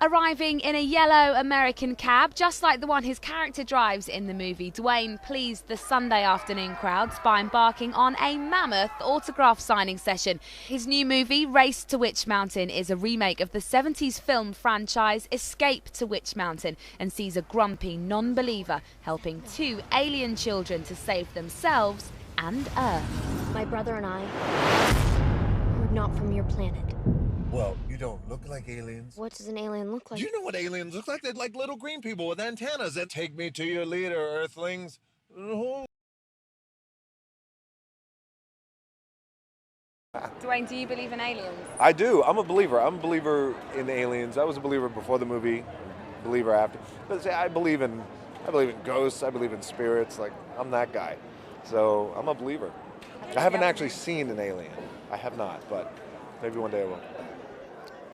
Arriving in a yellow American cab, just like the one his character drives in the movie, Dwayne pleased the Sunday afternoon crowds by embarking on a mammoth autograph signing session. His new movie, Race to Witch Mountain, is a remake of the 70s film franchise Escape to Witch Mountain and sees a grumpy non-believer helping two alien children to save themselves and Earth. My brother and I are not from your planet. Well, you don't look like aliens. What does an alien look like? Do you know what aliens look like? They're like little green people with antennas that take me to your leader, Earthlings. Dwayne, do you believe in aliens? I do. I'm a believer. I'm a believer in aliens. I was a believer before the movie, believer after. But say, I believe in ghosts. I believe in spirits. Like, I'm that guy. So I'm a believer. I haven't actually seen an alien. I have not, but maybe one day I will.